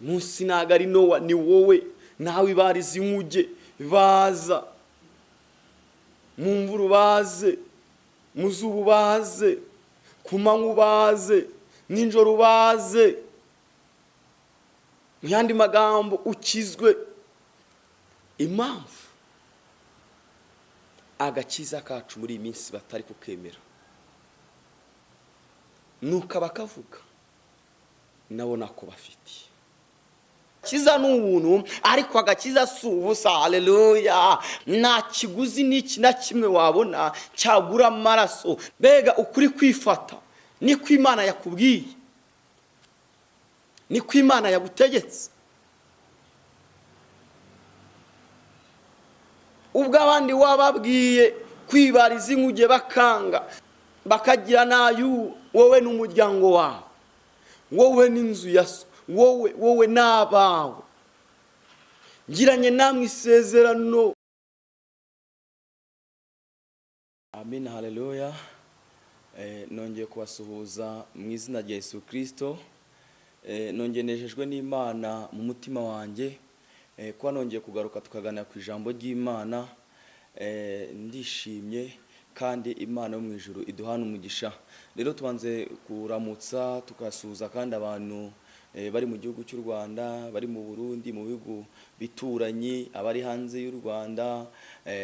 munsi ntago ari Nowa, ni wowe nawe. Ibariza inkuge baza, mu mvura ubaze, mu zuba ubaze, ku manywa ubaze, nijoro ubaze. Mu yandi magambo ukizwe. Impamvu agakiza kacu muri iyi minsi batari kukemera nuko abakavuga nabo nako bafite. Kiza n'ubuntu, ariko agakiza si ubusa. Haleluya! nta kiguzi n'iki na kimwe wabona cyagura amaraso. Mbega ukuri kwifata niko Imana yakubwiye, niko Imana yagutegetse. Ubwo abandi wababwiye kwibariza inkuge bakanga, bakagira nayo, wowe n'umuryango wawe, wowe n'inzu ya so, wowe n'abawe, ngiranye namwe isezerano. Amen. Haleluya. Nongeye kubasuhuza mu izina rya Yesu Kristo. Nongeye nejejwe n'Imana mu mutima wanjye, kuba nongeye kugaruka tukaganira ku ijambo ry'Imana. Ndishimye kandi Imana yo mu ijuru iduhana umugisha. Rero tubanze kuramutsa tukasuhuza kandi abantu bari mu gihugu cy'u Rwanda, bari mu Burundi, mu bihugu bituranye, abari hanze y'u Rwanda,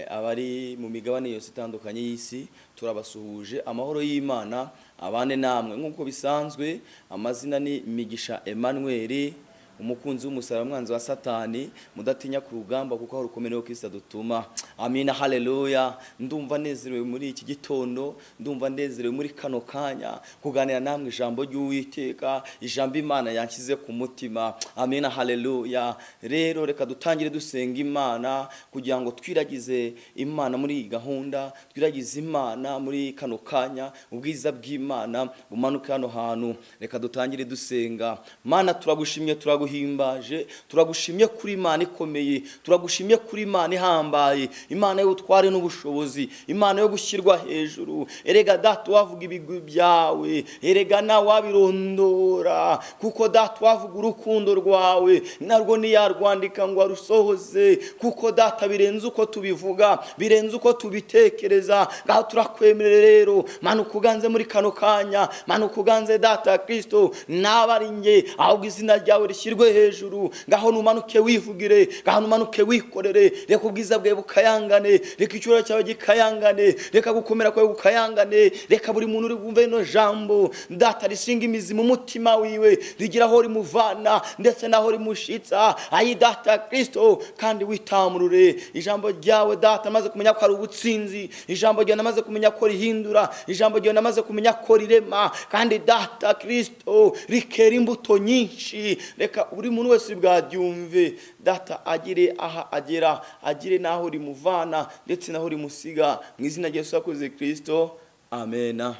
abari mu migabane yose itandukanye y'isi. Turabasuhuje, amahoro y'Imana abane namwe. Nk'uko bisanzwe, amazina ni Migisha Emmanuel, umukunzi w'umusaraba, mwanzi wa Satani, mudatinya ku rugamba kuko aho rukomerewe Kristo dutuma. Amina. Haleluya. Ndumva nezerewe muri iki gitondo, ndumva nezerewe muri kano kanya kuganira namwe ijambo ry'Uwiteka, ijambo Imana yanshyize ku mutima. Amina. Haleluya. Rero reka dutangire dusenga Imana kugira ngo twiragize Imana muri iyi gahunda, twiragize Imana muri kano kanya, ubwiza bw'Imana bumanuke hano hantu. Reka dutangire dusenga. Mana, turagushimye, turaguhimbaje, turagushimye kuri Imana ikomeye, turagushimye kuri Imana ihambaye, Imana y'ubutware n'ubushobozi, Imana yo gushyirwa hejuru. Erega Data wavuga ibigwi byawe, erega nawe wabirondora, kuko Data wavuga urukundo rwawe narwo ntiyarwandika ngo arusohoze, kuko Data birenze uko tubivuga, birenze uko tubitekereza. Ngaho turakwemerera rero, Mana ukuganze muri kano kanya, Mana ukuganze Data Kristo, nabari nge ahubwo izina ryawe rishyirwe hejuru. Ngaho numanuke wivugire, ngaho numanuke wikorere, reka ubwiza bwawe bukayangane, reka icyubahiro cyawe gikayangane, reka gukomera kwawe gukayangane, reka buri muntu uri bwumve ino jambo Data rishinga imizi mu mutima wiwe, rigira aho rimuvana ndetse naho rimushitsa. Ayi Data Kristo, kandi witamurure ijambo ryawe Data, maze kumenya ko ari ubutsinzi, ijambo ryawe namaze kumenya ko rihindura, ijambo ryawe namaze kumenya ko rirema, kandi Data Kristo rikera imbuto nyinshi. Reka buri muntu wese bwadyumve Data, agire aha agera, agire naho rimuvana ndetse naho rimusiga, mu izina rya Yesu akoze Kristo. Amen.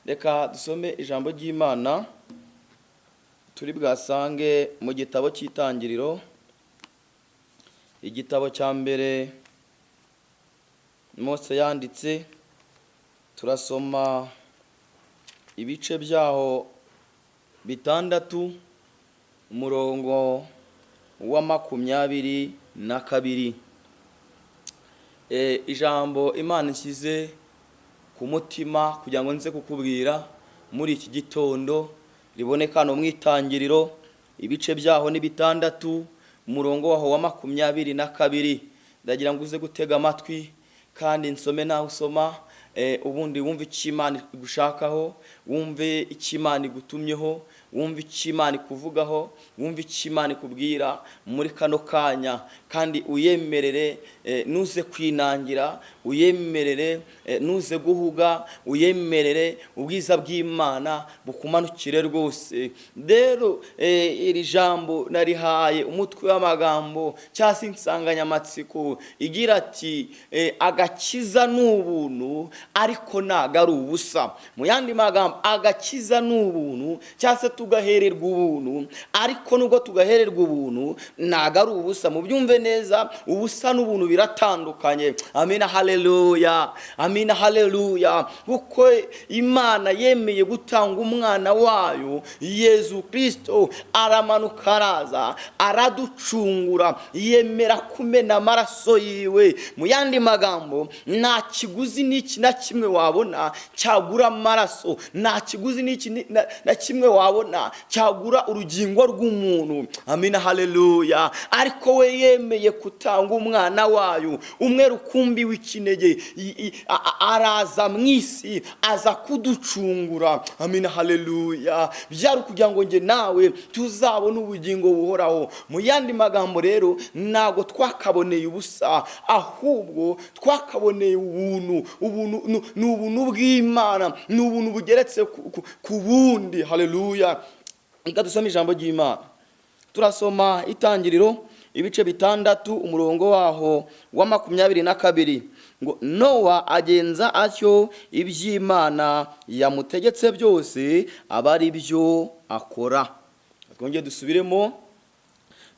Reka dusome ijambo ry'Imana, turi bwasange mu gitabo cy'Itangiriro, igitabo cya mbere Mose yanditse. Turasoma ibice byaho 6, umurongo wa 22. Ijambo Imana nshyize ku mutima kugira ngo nze kukubwira muri iki gitondo riboneka no mu Itangiriro, ibice byaho ni 6, umurongo waho wa 22. Ndagira ngo uze gutega amatwi kandi nsome nawe usoma, ubundi wumve icyo Imana igushakaho, wumve icyo Imana igutumyeho, wumve icyo Imana ikuvugaho, wumve icyo Imana ikubwira muri kano kanya, kandi uyemerere nuze kwinangira, uyemerere nuze guhuga, uyemerere ubwiza bw'Imana bukumanukire rwose. Rero iri jambo narihaye umutwe w'amagambo cyangwa se insanganyamatsiko igira ati agakiza n'ubuntu ariko ntago ari ubusa. Mu yandi magambo, agakiza n'ubuntu cyangwa se tugahererwa ubuntu, ariko nubwo tugahererwa ubuntu ntago ari ubusa. Mu byumve neza, ubusa n'ubuntu biratandukanye. Amina haleluya, amina haleluya. Kuko Imana yemeye gutanga umwana wayo Yezu Kristo, aramanuka araza araducungura, yemera kumena amaraso yiwe. Mu yandi magambo, nta kiguzi n'iki na kimwe wabona cyagura amaraso, nta kiguzi n'iki na kimwe wabona cyagura urugingo rw'umuntu. Amina haleluya. Ariko we yemeye gutanga umwana wayo umwe rukumbi w'ikinege, araza mu isi aza kuducungura. Amina haleluya. Byari kugira ngo nge nawe tuzabone ubugingo buhoraho. Mu yandi magambo rero, ntago twakaboneye ubusa, ahubwo twakaboneye ubuntu. Ubuntu ni ubuntu bw'Imana, ni ubuntu bugeretse ku bundi. Haleluya. Reka dusome ijambo ry'Imana. Turasoma Itangiriro ibice 6 umurongo waho wa 22 ngo Nowa agenza atyo iby'Imana yamutegetse byose aba ari byo akora. Twongeye dusubiremo.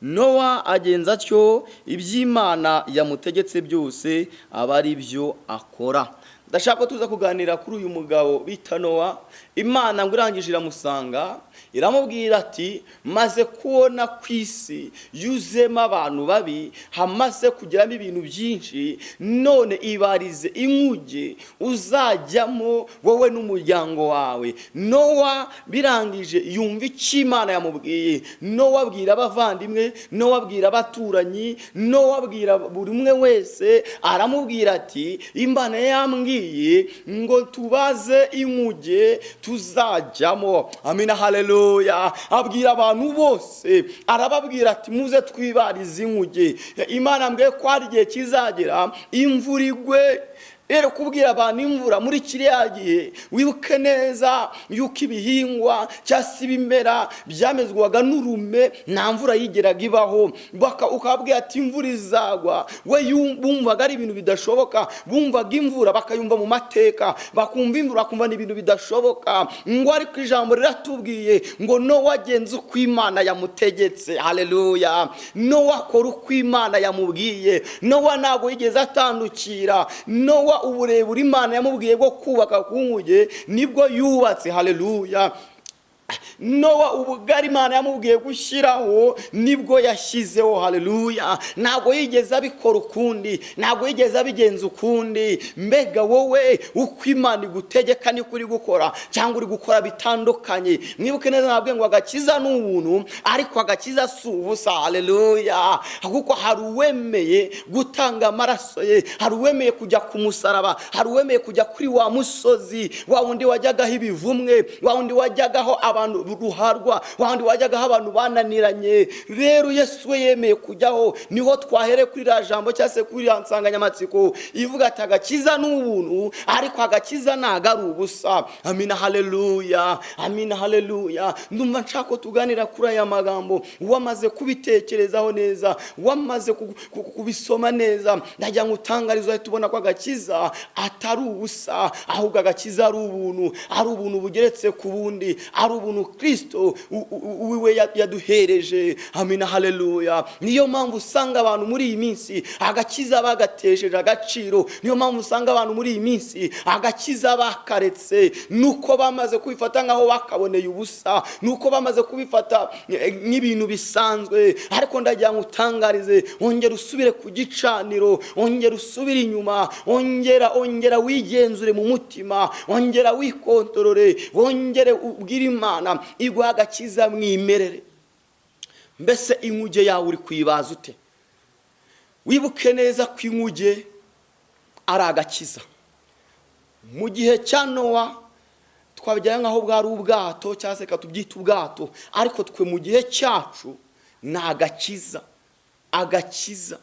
Nowa agenza atyo iby'Imana yamutegetse byose aba ari byo akora. Ndashaka tuza kuganira kuri uyu mugabo bita Nowa. Imana ngo irangije iramusanga, iramubwira ati maze kubona ku isi yuzemo abantu babi, hamaze kugeramo ibintu byinshi, none ibarize inkuge uzajyamo wowe n'umuryango wawe. Nowa birangije yumva icyo Imana yamubwiye. Nowa abwira abavandimwe, Nowa abwira abaturanyi, Nowa abwira buri umwe wese, aramubwira ati Imana yambwiye ngo tubaze inkuge tuzajyamo. Amina haleluya. Abwira abantu bose, arababwira ati muze twibarize inkuge. Imana ambwiye ko hari igihe kizagera imvura igwe. Rero kubwira abantu imvura muri kiriya gihe, wibuke neza yuko ibihingwa cyangwa se ibimera byamezwaga n'urume, nta mvura yigeraga ibaho. Ukabwira ati imvura izagwa, we bumvaga ari ibintu bidashoboka. Bumvaga imvura bakayumva mu mateka, bakumva imvura bakumva n'ibintu bidashoboka. Ngo ariko ijambo riratubwiye ngo Nowa agenza uko Imana yamutegetse. Haleluya. Nowa akora uko Imana yamubwiye. Nowa ntabwo yigeze atandukira. Nowa uburebure Imana yamubwiye bwo kubaka ku nkuge nibwo yubatse. Haleluya. Nowa ubugari Imana yamubwiye gushyiraho nibwo yashyizeho. Haleluya. Ntabwo yigeze abikora ukundi, ntabwo yigeze abigenza ukundi. Mbega wowe uko Imana igutegeka niko uri gukora cyangwa uri gukora bitandukanye? Mwibuke neza nabwiye ngo agakiza ni ubuntu, ariko agakiza si ubusa. Haleluya. Kuko hari uwemeye gutanga amaraso ye, hari uwemeye kujya ku musaraba, hari uwemeye kujya kuri wa musozi, wa wundi wajyagaho ibivumwe, wa wundi wajyagaho abantu ruharwa, wandi wajyagaho abantu bananiranye. Rero Yesu we yemeye kujyaho. Niho twahere kuri ra jambo cyase kuri ansanganyamatsiko ivuga ati agakiza n'ubuntu, ariko agakiza ntago ari ubusa. Amina haleluya, amina haleluya. Ndumva nshaka tuganira kuri aya magambo. Wamaze kubitekerezaho neza, wamaze kubisoma neza, ndajya ngutangariza tubona ko agakiza atari ubusa, ahubwo agakiza ari ubuntu, ari ubuntu bugeretse ku bundi, ari ubuntu Kristo uwe yaduhereje. Amina haleluya. Niyo mpamvu usanga abantu muri iyi minsi agakiza bagatesheje agaciro. Niyo mpamvu usanga abantu muri iyi minsi agakiza bakaretse, nuko bamaze kubifata nkaho bakaboneye ubusa, nuko bamaze kubifata nk'ibintu bisanzwe. Ariko ndagira ngo utangarize, ongera usubire ku gicaniro, ongera usubire inyuma, ongera wigenzure mu mutima, ongera wikontorore, ongere ubwire Imana iguha agakiza mwimerere. Mbese inkuge yawe uri kuyibaza ute? Wibuke neza ko inkuge ari agakiza. Mu gihe cya Nowa twabijyanye nkaho bwari ubwato cyangwa se katubyita ubwato, ariko twe mu gihe cyacu ni agakiza. Agakiza,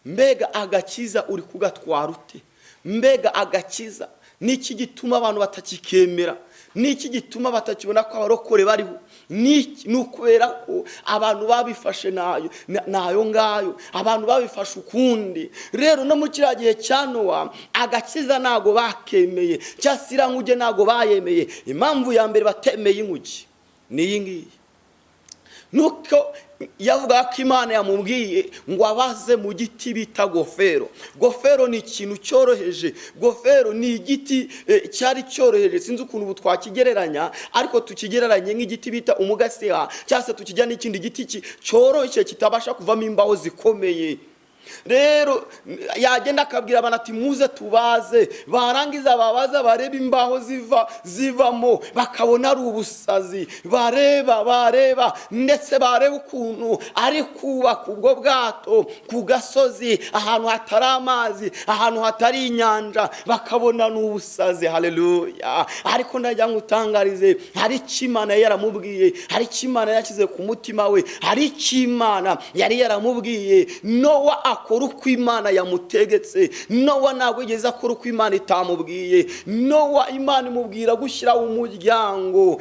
mbega agakiza uri kugatwara ute? Mbega agakiza niki gituma abantu batakikemera? Niki gituma batakibona ko abarokore bariho? Ni ukubera ko abantu babifashe nayo ngayo, abantu babifashe ukundi. Rero no mu kiriya gihe cya Nowa agakiza ntago bakemeye, cyasira nkuge ntago bayemeye. Impamvu ya mbere batemeye inkuge niyi ngiyi. Nuko yavuga ko Imana yamubwiye ngo abaze mu giti bita gofero. Gofero ni ikintu cyoroheje, gofero ni igiti cyari cyoroheje, sinzi ukuntu ubu twakigereranya, ariko tukigereranye nk'igiti bita umugasiha, cyangwa se tukijya n'ikindi giti cyoroshye kitabasha kuvamo imbaho zikomeye. Rero yagenda akabwira abantu ati muze tubaze, barangiza babaza bareba imbaho zivamo, bakabona ari ubusazi, bareba ndetse bareba ukuntu ari kubaka ubwo bwato ku gasozi, ahantu hatari amazi, ahantu hatari inyanja, bakabona ni ubusazi. Haleluya! Ariko ndajya ngutangarize, hari icyo Imana yaramubwiye, hari icyo Imana yashyize ku mutima we, hari icyo Imana yari yaramubwiye. Nowa akora uko Imana yamutegetse. Nowa ntabwo yigeze akora uko Imana itamubwiye. Nowa Imana imubwira gushyiraho umuryango,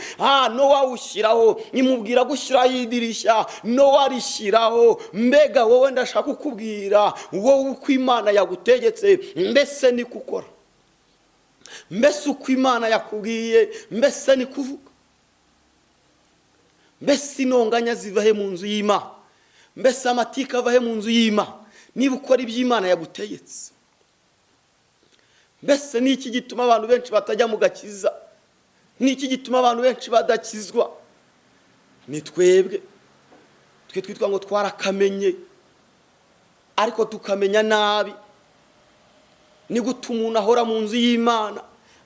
Nowa ushyiraho, imubwira gushyiraho idirishya, Nowa arishyiraho. Mbega wowe ndashaka kukubwira, wowe uko Imana yagutegetse mbese ni gukora, mbese uko Imana yakubwiye mbese ni kuvuga, mbese intonganya zivahe mu nzu y'Imana, mbese amatika avahe mu nzu y'Imana niba ukora iby'Imana yagutegetse. Mbese ni iki gituma abantu benshi batajya mu gakiza? Ni iki gituma abantu benshi badakizwa? Ni twebwe twitwa ngo twarakamenye, ariko tukamenya nabi. Ni gute umuntu ahora mu nzu y'Imana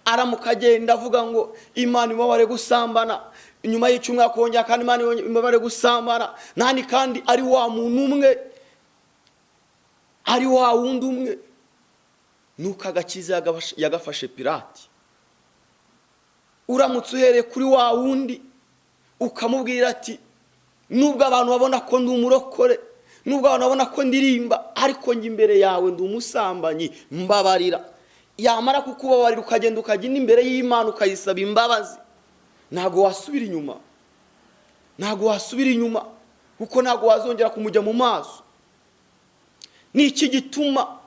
aramuka agenda avuga ngo Imana imubare gusambana, inyuma y'icyumweru akongera kandi Imana imubare gusambana, nani kandi ari wa muntu umwe, ari wa wundi umwe. Nuko agakiza yagafashe pirati. Uramutse uhereye kuri wa wundi ukamubwira ati nubwo abantu babona ko ndi umurokore, nubwo abantu babona ko ndirimba, ariko njye imbere yawe ndi umusambanyi, mbabarira. Yamara kukubabarira ukagenda ukajya imbere y'Imana ukayisaba imbabazi, ntago wasubira inyuma, ntago wasubira inyuma, kuko ntago wazongera kumujya mu maso. Ni iki gituma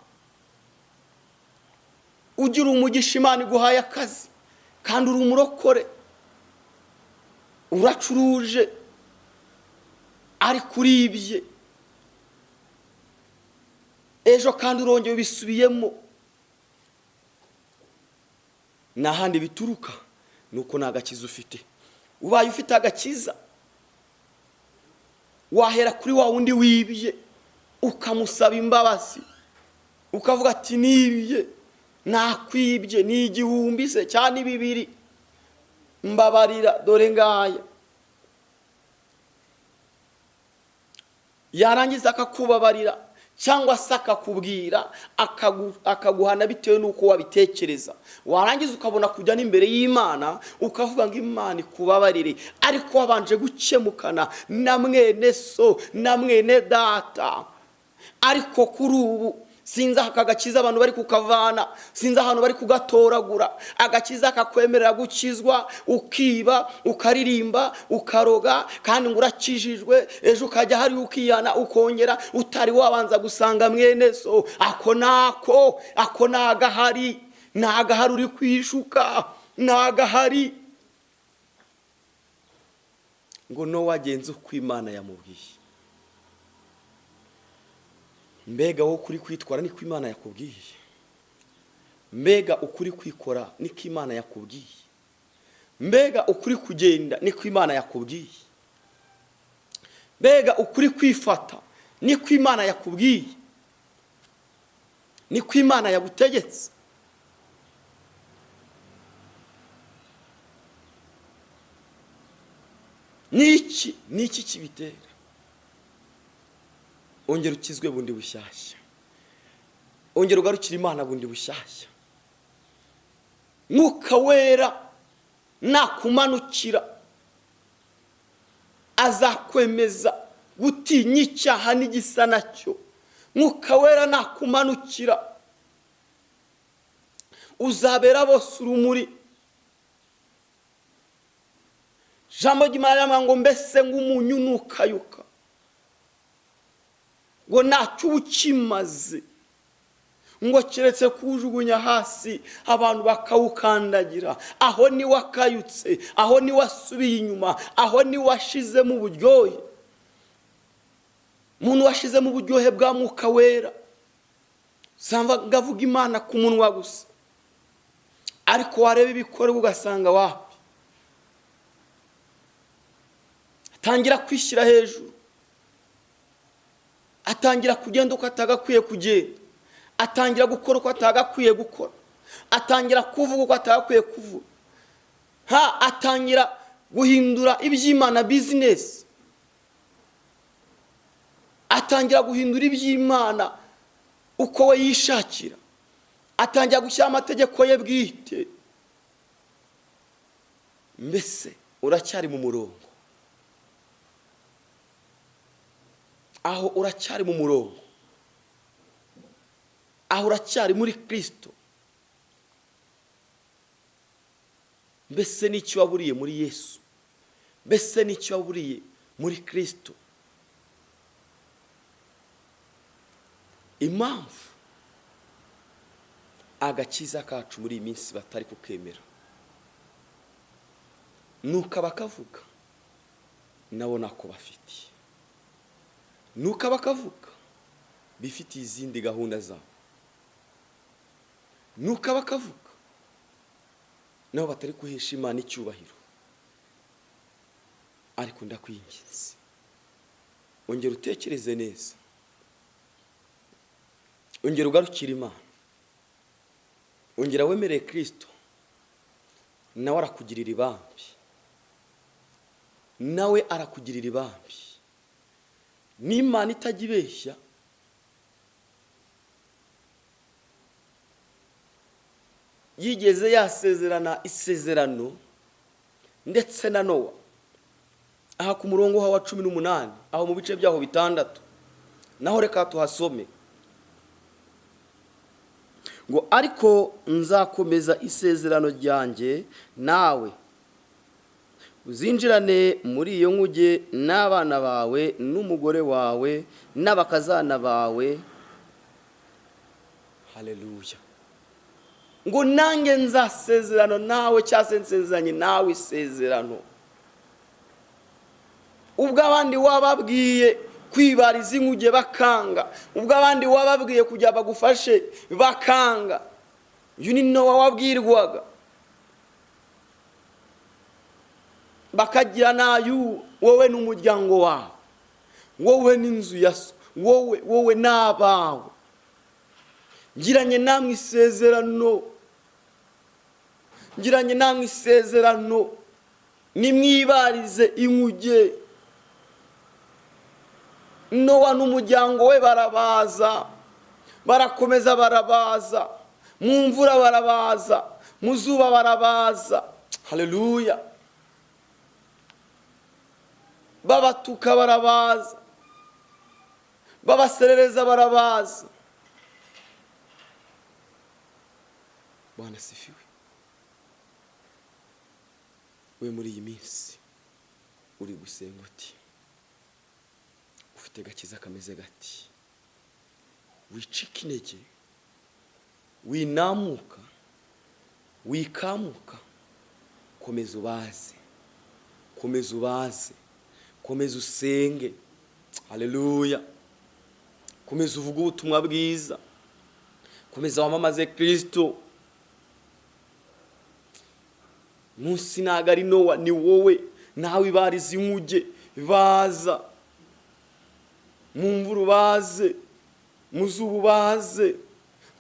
ugira umugisha Imana iguhaye akazi kandi uri umurokore, uracuruje, ariko uribye, ejo kandi urongeye ubisubiyemo? N'ahandi bituruka nuko nta gakiza ufite. Ubaye ufite agakiza, wahera kuri wa wundi wibye ukamusaba imbabazi, ukavuga ati nibye, nakwibye, ni 1000 se cyane 200, mbabarira, dore ngaya. Yarangiza akakubabarira cyangwa se akakubwira, akaguhana bitewe nuko wabitekereza. Warangiza ukabona kujya n'imbere y'Imana ukavuga ngo Imana ikubabarire, ariko wabanje gukemukana na mwene so na mwene data. Ariko kuri ubu sinzi aka gakiza abantu bari kukavana, sinzi ahantu bari kugatoragura. Agakiza kakwemerera gukizwa, ukiba, ukaririmba, ukaroga, kandi ngo urakijijwe, ejo ukajya hari ukiyana ukongera utari wabanza gusanga mwene so. Ako nagahari, nagahari uri kwishuka, nagahari. Ngo Nowa agenze uko Imana yamubwiye. Mbega wo kuri kwitwara niko Imana yakubwiye? Mbega ukuri kwikora niko Imana yakubwiye? Mbega ukuri kugenda niko Imana yakubwiye? Mbega ukuri kwifata niko Imana yakubwiye? Niko Imana yagutegetse? Niki kibitera? Ongera ukizwe bundi bushyashya, ongera ugarukira Imana bundi bushyashya. Mwuka Wera nakumanukira azakwemeza gutinya icyaha n'igisa nacyo. Mwuka Wera nakumanukira uzabera bose urumuri. Jambo ry'Imana ngo mbese ng'umunyu nukayuka, ngo ntacyo ukimaze, ngo keretse kujugunya hasi abantu bakawukandagira, aho ni wakayutse, aho ni wasubiye inyuma, aho ni washizemo uburyohe. Umuntu washizemo uburyohe bwa Mwuka Wera samba gavuga Imana ku munwa gusa, ariko wareba ibikorwa ugasanga wapi. Atangira kwishyira hejuru, atangira kugenda uko atagakwiye kugenda, atangira gukora uko atagakwiye gukora, atangira kuvuga uko atagakwiye kuvuga, atangira guhindura iby'Imana business, atangira guhindura iby'Imana uko we yishakira, atangira gushyira amategeko ye bwite. Mbese uracyari mu murongo? Aho uracyari mu murongo? Aho uracyari muri Kristo? Mbese n'icyo waburiye muri Yesu? Mbese n'icyo waburiye muri Kristo? Impamvu agakiza kacu muri iyi minsi batari kukemera nuko abakavuga nabo nako bafitiye, nuko abakavuga bifitiye izindi gahunda zabo, nuko abakavuga nabo batari kuhesha Imana icyubahiro. Ariko ndakwinginze, ongera utekereze neza, ongera ugarukire Imana, ongera wemereye Kristo, nawe arakugirira ibambi, nawe arakugirira ibambi. N'Imana itajya ibeshya, yigeze yasezerana isezerano ndetse na Nowa, aha ku murongo wa 18, aho mu bice byaho 6, naho reka tuhasome ngo ariko nzakomeza isezerano ryanjye nawe, uzinjirane muri iyo nkuge n'abana bawe n'umugore wawe n'abakazana bawe. Haleluya. Ngo nange nzasezerano nawe, cyase nsezeranye nawe isezerano. Ubwo abandi wababwiye kwibariza inkuge bakanga, ubwo abandi wababwiye kujya bagufashe bakanga, uyu ni Nowa wabwirwaga, bakagira nayo wowe n'umuryango wawe, wowe n'inzu ya so, wowe n'abawe. Ngiranye namwe isezerano, ngiranye namwe isezerano, nimwibarize inkuge. Nowa n'umuryango we barabaza, barakomeza barabaza, mu mvura barabaza, mu zuba barabaza. Haleluya. Babatuka barabaza, babaserereza barabaza. Bwana sifiwe. We muri iyi minsi uri gusenga uti, ufite gakiza kameze gati, wicika intege, winamuka, wikamuka, komeza ubaze, komeza ubaze, komeza usenge. Haleluya. Komeza uvuga ubutumwa bwiza, komeza wamamaze Kristo. Munsi ntago ari Nowa, ni wowe nawe ibariza inkuge. Baza mu mvura ubaze, mu zuba ubaze,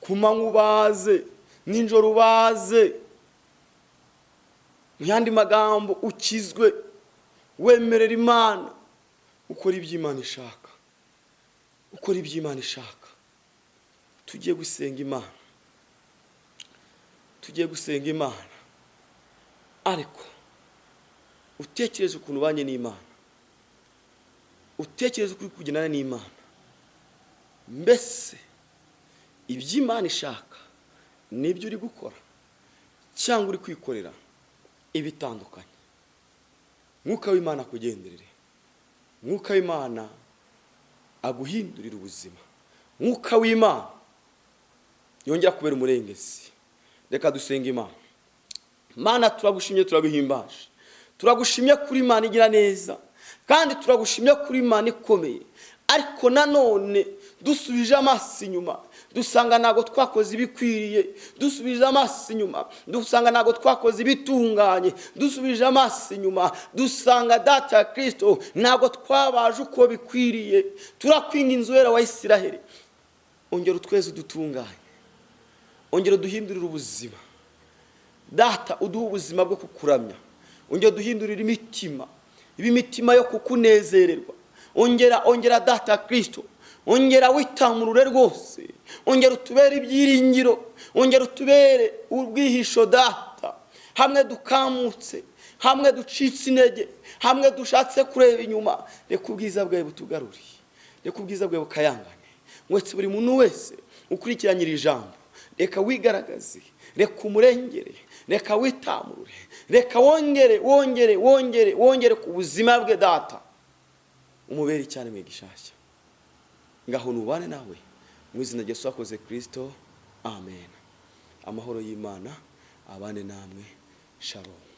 ku manywa ubaze, nijoro ubaze. Mu yandi magambo ukizwe, wemerera Imana, ukora iby'Imana ishaka, ukora iby'Imana ishaka. Tugiye gusenga Imana, tugiye gusenga Imana, ariko utekereze ukuntu ubanye n'Imana, utekereze kuri kugendana n'Imana. Mbese iby'Imana ishaka nibyo uri gukora cyangwa uri kwikorera ibitandukanye? Mwuka w'Imana akugenderere, Mwuka w'Imana aguhindurira ubuzima, Mwuka w'Imana yongera kubera umurengezi. Reka dusenga Imana. Mana turagushimye turaguhimbaje, turagushimye kuri Imana igira neza, kandi turagushimye kuri Imana ikomeye. Ariko nanone dusubije amaso inyuma dusanga ntago twakoze ibikwiriye, dusubije amaso inyuma dusanga ntago twakoze ibitunganye, dusubije amaso inyuma dusanga data ya Kristo ntago twabaje uko bikwiriye. Turakwinginze Uwera wa Isiraheli, ongera utweze udutunganye, ongera duhindurire ubuzima data, uduhe ubuzima bwo kukuramya, ongera duhindurire imitima, imitima yo kukunezererwa. Ongera data Kristo, ongera witamurure rwose, ongera utubere ibyiringiro, ongera utubere ubwihisho data. Hamwe dukamutse, hamwe ducitse intege, hamwe dushatse kureba inyuma, reka ubwiza bwawe butugaruriye, reka ubwiza bwawe bukayangane. Mwese buri muntu wese ukurikiranye iri jambo, reka wigaragaze, reka umurengere, reka witamurure, reka wongere ku buzima bwe data, umubere cyane mwigishashya. Ngaho nubane nawe mu izina rya Yesu wakoze Kristo, amen. Amahoro y'Imana abane namwe, shalom.